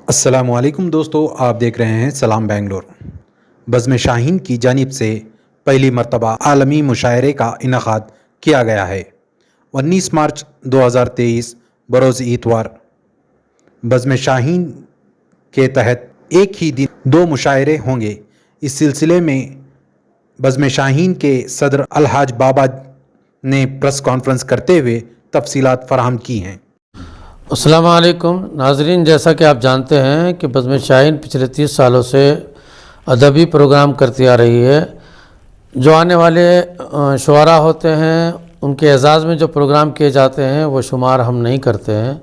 السلام علیکم دوستو، آپ دیکھ رہے ہیں سلام بنگلور۔ بزم شاہین کی جانب سے پہلی مرتبہ عالمی مشاعرے کا انعقاد کیا گیا ہے۔ 19 مارچ 2023 بروز اتوار بزم شاہین کے تحت ایک ہی دن 2 مشاعرے ہوں گے۔ اس سلسلے میں بزم شاہین کے صدر الحاج بابا نے پریس کانفرنس کرتے ہوئے تفصیلات فراہم کی ہیں۔ السلام علیکم ناظرین، جیسا کہ آپ جانتے ہیں کہ بزم شاہین پچھلے 30 سالوں سے ادبی پروگرام کرتی آ رہی ہے۔ جو آنے والے شعراء ہوتے ہیں ان کے اعزاز میں جو پروگرام کیے جاتے ہیں وہ شمار ہم نہیں کرتے ہیں،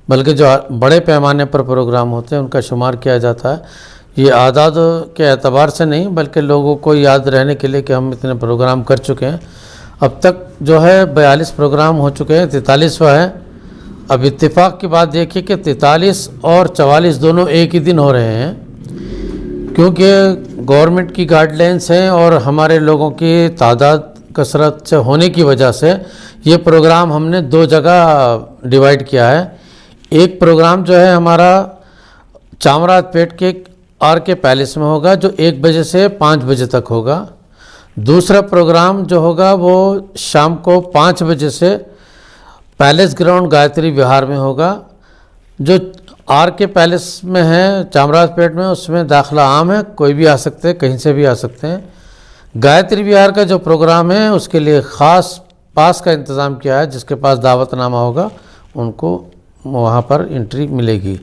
بلکہ جو بڑے پیمانے پر پروگرام ہوتے ہیں ان کا شمار کیا جاتا ہے۔ یہ اعداد کے اعتبار سے نہیں بلکہ لوگوں کو یاد رہنے کے لیے کہ ہم اتنے پروگرام کر چکے ہیں۔ اب تک جو ہے 42 پروگرام ہو چکے ہیں، 43واں ہے۔ اب اتفاق کی بات دیکھیے کہ 43 اور 44 دونوں ایک ہی دن ہو رہے ہیں، کیونکہ گورنمنٹ کی گائیڈ لائنس ہیں اور ہمارے لوگوں کی تعداد کثرت سے ہونے کی وجہ سے یہ پروگرام ہم نے 2 جگہ ڈیوائیڈ کیا ہے۔ ایک پروگرام جو ہے ہمارا چامراج پیٹ کے آر کے پیلس میں ہوگا جو 1 بجے سے 5 بجے تک ہوگا۔ دوسرا پروگرام جو ہوگا وہ شام کو 5 بجے سے پیلس گراؤنڈ گایتری وہار میں ہوگا، جو آر کے پیلس میں ہے چامراج پیٹ میں، اس میں داخلہ عام ہے، کوئی بھی آ سکتے ہیں، کہیں سے بھی آ سکتے ہیں۔ گایتری وہار کا جو پروگرام ہے اس کے لیے خاص پاس کا انتظام کیا ہے، جس کے پاس دعوت نامہ ہوگا ان کو وہاں پر انٹری ملے گی۔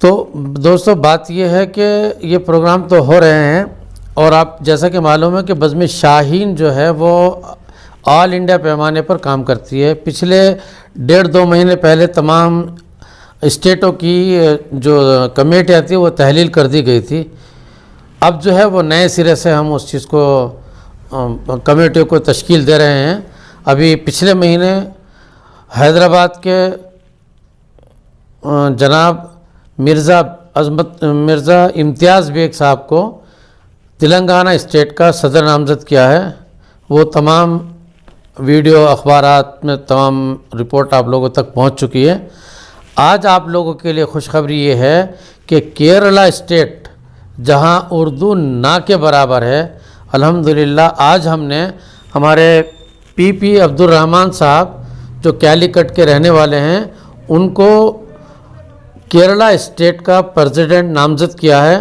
تو دوستو بات یہ ہے کہ یہ پروگرام تو ہو رہے ہیں، اور آپ جیسا کہ معلوم ہے کہ بزم شاہین جو ہے وہ آل انڈیا پیمانے پر کام کرتی ہے۔ پچھلے 1.5-2 مہینے پہلے تمام اسٹیٹوں کی جو کمیٹیاں تھیں وہ تحلیل کر دی گئی تھی۔ اب جو ہے وہ نئے سرے سے ہم اس چیز کو کمیٹیوں کو تشکیل دے رہے ہیں۔ ابھی پچھلے مہینے حیدرآباد کے جناب مرزا امتیاز بیگ صاحب کو تلنگانہ اسٹیٹ کا صدر نامزد کیا ہے۔ وہ تمام ویڈیو اخبارات میں تمام رپورٹ آپ لوگوں تک پہنچ چکی ہے۔ آج آپ لوگوں کے لیے خوشخبری یہ ہے کہ کیرلا اسٹیٹ جہاں اردو نہ کے برابر ہے، الحمدللہ آج ہم نے ہمارے پی عبد الرحمن صاحب جو کیلیکٹ کے رہنے والے ہیں ان کو کیرلا اسٹیٹ کا پریزیڈنٹ نامزد کیا ہے۔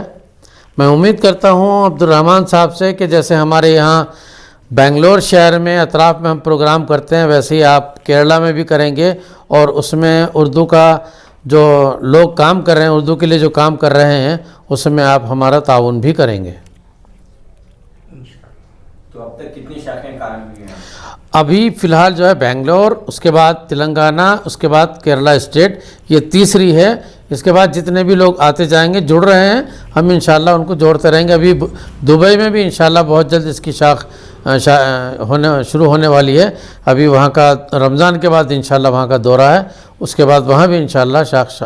میں امید کرتا ہوں عبد الرحمن صاحب سے کہ جیسے ہمارے یہاں بنگلور شہر میں اطراف میں ہم پروگرام کرتے ہیں ویسے ہی آپ کیرلا میں بھی کریں گے، اور اس میں اردو کا جو لوگ کام کر رہے ہیں، اردو کے لیے جو کام کر رہے ہیں، اس میں آپ ہمارا تعاون بھی کریں گے۔ تو اب تک کتنی شاخیں قائم ہوئی ہیں؟ ابھی فی الحال جو ہے بنگلور، اس کے بعد تلنگانہ، اس کے بعد کیرلا اسٹیٹ، یہ تیسری ہے۔ اس کے بعد جتنے بھی لوگ آتے جائیں گے جڑ رہے ہیں، ہم انشاءاللہ ان کو جوڑتے رہیں گے۔ ابھی دبئی میں بھی انشاءاللہ بہت جلد اس کی شاخ شروع ہونے والی ہے۔ ابھی وہاں کا رمضان کے بعد انشاءاللہ وہاں کا دورہ ہے، اس کے بعد وہاں بھی انشاءاللہ شاخ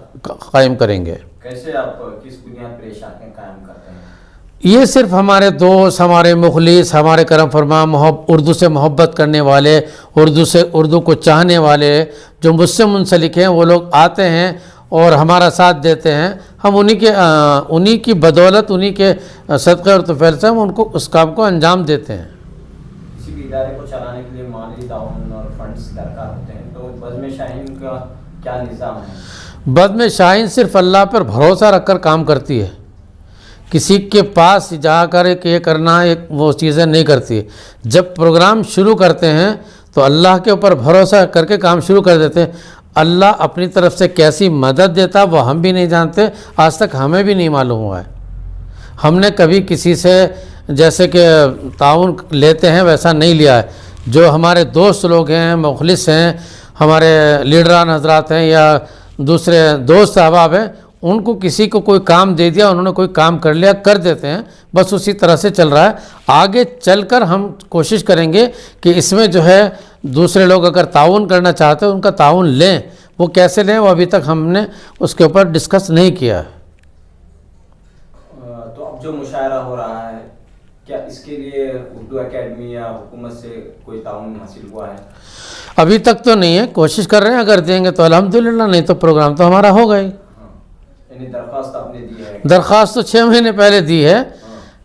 قائم کریں گے۔ کیسے آپ کس بنیاد پر شاخیں قائم کرتے ہیں؟ یہ صرف ہمارے دوست، ہمارے مخلص، ہمارے کرم فرما، اردو سے محبت کرنے والے، اردو کو چاہنے والے جو مجھ سے منسلک ہیں وہ لوگ آتے ہیں اور ہمارا ساتھ دیتے ہیں۔ ہم انہی کی بدولت، انہی کے صدقے اور طفیل سے ہم ان کو اس کام کو انجام دیتے ہیں۔ کسی بھی ادارے کو چلانے کے لیے مالی تعاون اور فنڈز درکار ہوتے ہیں، تو بزم شاہین کا کیا نظام ہے؟ بزم شاہین صرف اللہ پر بھروسہ رکھ کر کام کرتی ہے، کسی کے پاس جا کر کہ یہ کرنا وہ چیزیں نہیں کرتی۔ جب پروگرام شروع کرتے ہیں تو اللہ کے اوپر بھروسہ کر کے کام شروع کر دیتے ہیں۔ اللہ اپنی طرف سے کیسی مدد دیتا وہ ہم بھی نہیں جانتے، آج تک ہمیں بھی نہیں معلوم ہوا ہے۔ ہم نے کبھی کسی سے جیسے کہ تعاون لیتے ہیں ویسا نہیں لیا ہے۔ جو ہمارے دوست لوگ ہیں، مخلص ہیں، ہمارے لیڈران حضرات ہیں یا دوسرے دوست احباب ہیں، ان کو کسی کو کوئی کام دے دیا، انہوں نے کوئی کام کر لیا، کر دیتے ہیں، بس اسی طرح سے چل رہا ہے۔ آگے چل کر ہم کوشش کریں گے کہ اس میں جو ہے دوسرے لوگ اگر تعاون کرنا چاہتے ہیں ان کا تعاون لیں۔ وہ کیسے لیں وہ ابھی تک ہم نے اس کے اوپر ڈسکس نہیں کیا ہے۔ تو اب جو مشاعرہ ہو رہا ہے، کیا اس کے لیے اردو اکیڈمی یا حکومت سے کوئی تعاون حاصل ہوا ہے؟ ابھی تک تو نہیں ہے، کوشش کر رہے ہیں، اگر دیں گے تو الحمدللہ، نہیں تو پروگرام تو ہمارا ہوگا ہی۔ یعنی درخواست آپ نے دی ہے؟ درخواست تو 6 مہینے پہلے دی ہے،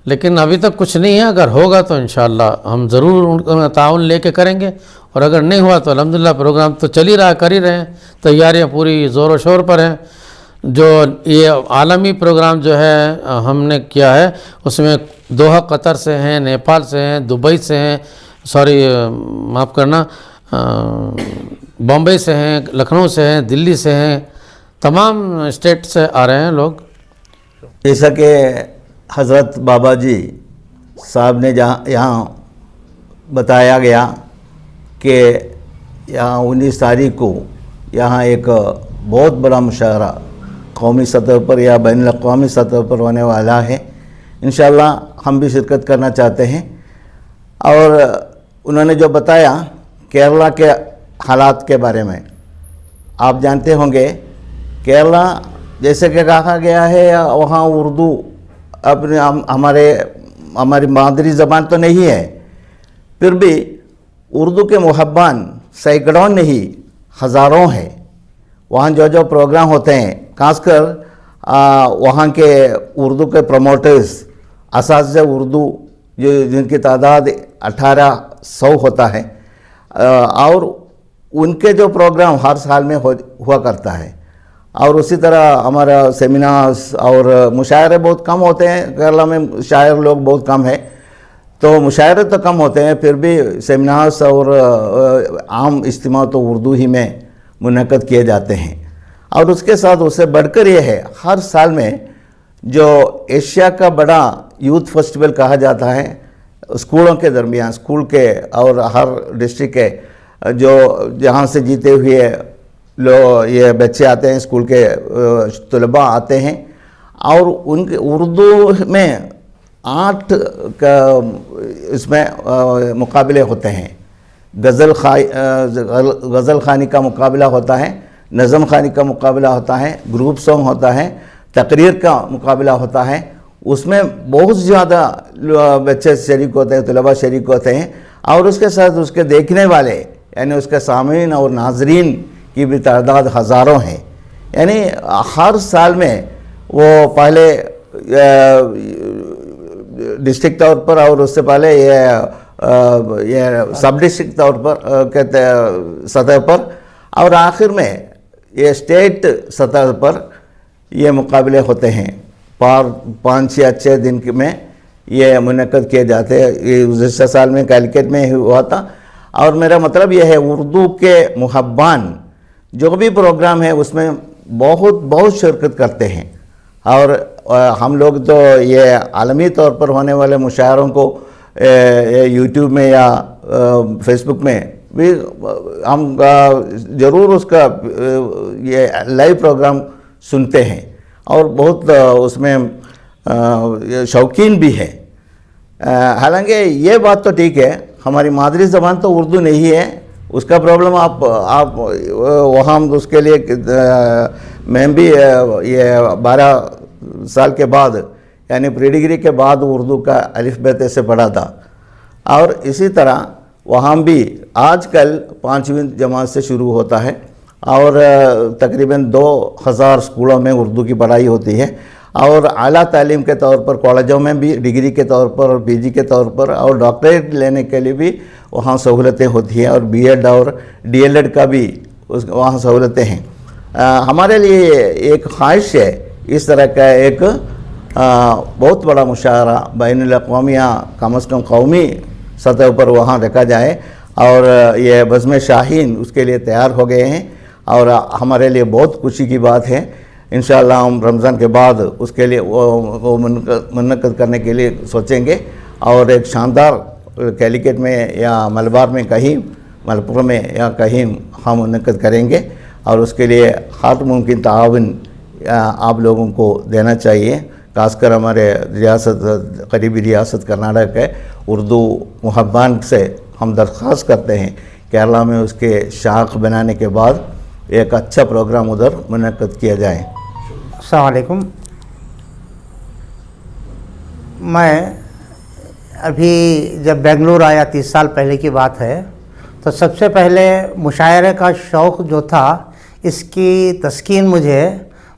لیکن ابھی تک کچھ نہیں ہے. اگر ہوگا تو انشاءاللہ ہم ضرور ان کا تعاون لے کے کریں گے، اور اگر نہیں ہوا تو الحمدللہ پروگرام تو چل ہی رہا، کر ہی رہے ہیں، تیاریاں پوری زور و شور پر ہیں. جو یہ عالمی پروگرام جو ہے ہم نے کیا ہے، اس میں دوحہ قطر سے ہیں، نیپال سے ہیں، دبئی سے ہیں، معاف کرنا، بامبے سے ہیں، لکھنؤ سے ہیں، دلی سے ہیں، تمام اسٹیٹ سے آ رہے ہیں لوگ. جیسا کہ حضرت بابا جی صاحب نے یہاں بتایا گیا کہ یہاں 19 تاریخ کو یہاں ایک بہت بڑا مشاعرہ قومی سطح پر یا بین الاقوامی سطح پر ہونے والا ہے. انشاءاللہ ہم بھی شرکت کرنا چاہتے ہیں. اور انہوں نے جو بتایا کیرلا کے حالات کے بارے میں، آپ جانتے ہوں گے کیرلا جیسے کہ کہا گیا ہے وہاں اردو اپنے ہماری مادری زبان تو نہیں ہے، پھر بھی اردو کے محبان سینکڑوں نہیں ہزاروں ہیں. وہاں جو پروگرام ہوتے ہیں، خاص کر وہاں کے اردو کے پروموٹرز، اساتذہ اردو جن کی تعداد 1800 ہوتا ہے، اور ان کے جو پروگرام ہر سال میں ہوا کرتا ہے. اور اسی طرح ہمارا سیمینارز اور مشاعرے بہت کم ہوتے ہیں. کیرلا میں شاعر لوگ بہت کم ہیں، تو مشاعرے تو کم ہوتے ہیں، پھر بھی سیمینارز اور عام اجتماع تو اردو ہی میں منعقد کیے جاتے ہیں. اور اس کے ساتھ اس سے بڑھ کر یہ ہے، ہر سال میں جو ایشیا کا بڑا یوتھ فیسٹیول کہا جاتا ہے، اسکولوں کے درمیان، اسکول کے اور ہر ڈسٹرکٹ کے جو جہاں سے جیتے ہوئے یہ بچے آتے ہیں، اسکول کے طلباء آتے ہیں، اور ان کے اردو میں 8 اس میں مقابلے ہوتے ہیں. غزل خوانی کا مقابلہ ہوتا ہے، نظم خوانی کا مقابلہ ہوتا ہے، گروپ سانگ ہوتا ہے، تقریر کا مقابلہ ہوتا ہے. اس میں بہت زیادہ بچے شریک ہوتے ہیں، طلباء شریک ہوتے ہیں. اور اس کے ساتھ اس کے دیکھنے والے یعنی اس کے سامعین اور ناظرین کی بھی تعداد ہزاروں ہیں. یعنی ہر سال میں وہ پہلے ڈسٹرکٹ طور پر اور اس سے پہلے یہ سب ڈسٹرکٹ طور پر سطح پر اور آخر میں یہ اسٹیٹ سطح پر یہ مقابلے ہوتے ہیں. 5 یا 6 دن میں یہ منعقد کیے جاتے ہیں. یہ گزشتہ سال میں کیلیکٹ میں ہوا تھا. اور میرا مطلب یہ ہے اردو کے محبان جو بھی پروگرام ہے اس میں بہت شرکت کرتے ہیں. اور ہم لوگ تو یہ عالمی طور پر ہونے والے مشاعروں کو یوٹیوب میں یا فیس بک میں بھی ہم ضرور اس کا یہ لائیو پروگرام سنتے ہیں اور بہت اس میں شوقین بھی ہے. حالانکہ یہ بات تو ٹھیک ہے، ہماری مادری زبان تو اردو نہیں ہے. اس کا پرابلم آپ وہاں اس کے لیے میں بھی یہ 12 سال کے بعد یعنی پری ڈگری کے بعد اردو کا الف ب ت سے پڑھا تھا. اور اسی طرح وہاں بھی آج کل 5ویں جماعت سے شروع ہوتا ہے اور تقریباً 2000 اسکولوں میں اردو کی پڑھائی ہوتی ہے. اور اعلیٰ تعلیم کے طور پر کالجوں میں بھی ڈگری کے طور پر اور پی جی کے طور پر اور ڈاکٹریٹ لینے کے لیے بھی وہاں سہولتیں ہوتی ہیں. اور بی ایڈ اور ڈی ایل ایڈ کا بھی وہاں سہولتیں ہیں. ہمارے لیے ایک خواہش ہے اس طرح کا ایک بہت بڑا مشاعرہ بین الاقوامی یا کم از کم قومی سطح پر وہاں رکھا جائے. اور یہ بزم شاہین اس کے لیے تیار ہو گئے ہیں اور ہمارے لیے بہت خوشی کی بات ہے. انشاءاللہ ہم رمضان کے بعد اس کے لیے وہ منعقد کرنے کے لیے سوچیں گے. اور ایک شاندار کیلیکٹ میں یا ملبار میں کہیں ملپور میں یا کہیں ہم منعقد کریں گے. اور اس کے لیے ہر ممکن تعاون آپ لوگوں کو دینا چاہیے. خاص کر ہمارے ریاست قریبی ریاست کرناٹک ہے اردو محبان سے ہم درخواست کرتے ہیں کیرلا میں اس کے شاخ بنانے کے بعد ایک اچھا پروگرام ادھر منعقد کیا جائے. السلام علیکم. میں ابھی جب بنگلور آیا 30 سال پہلے کی بات ہے تو سب سے پہلے مشاعرے کا شوق جو تھا اس کی تسکین مجھے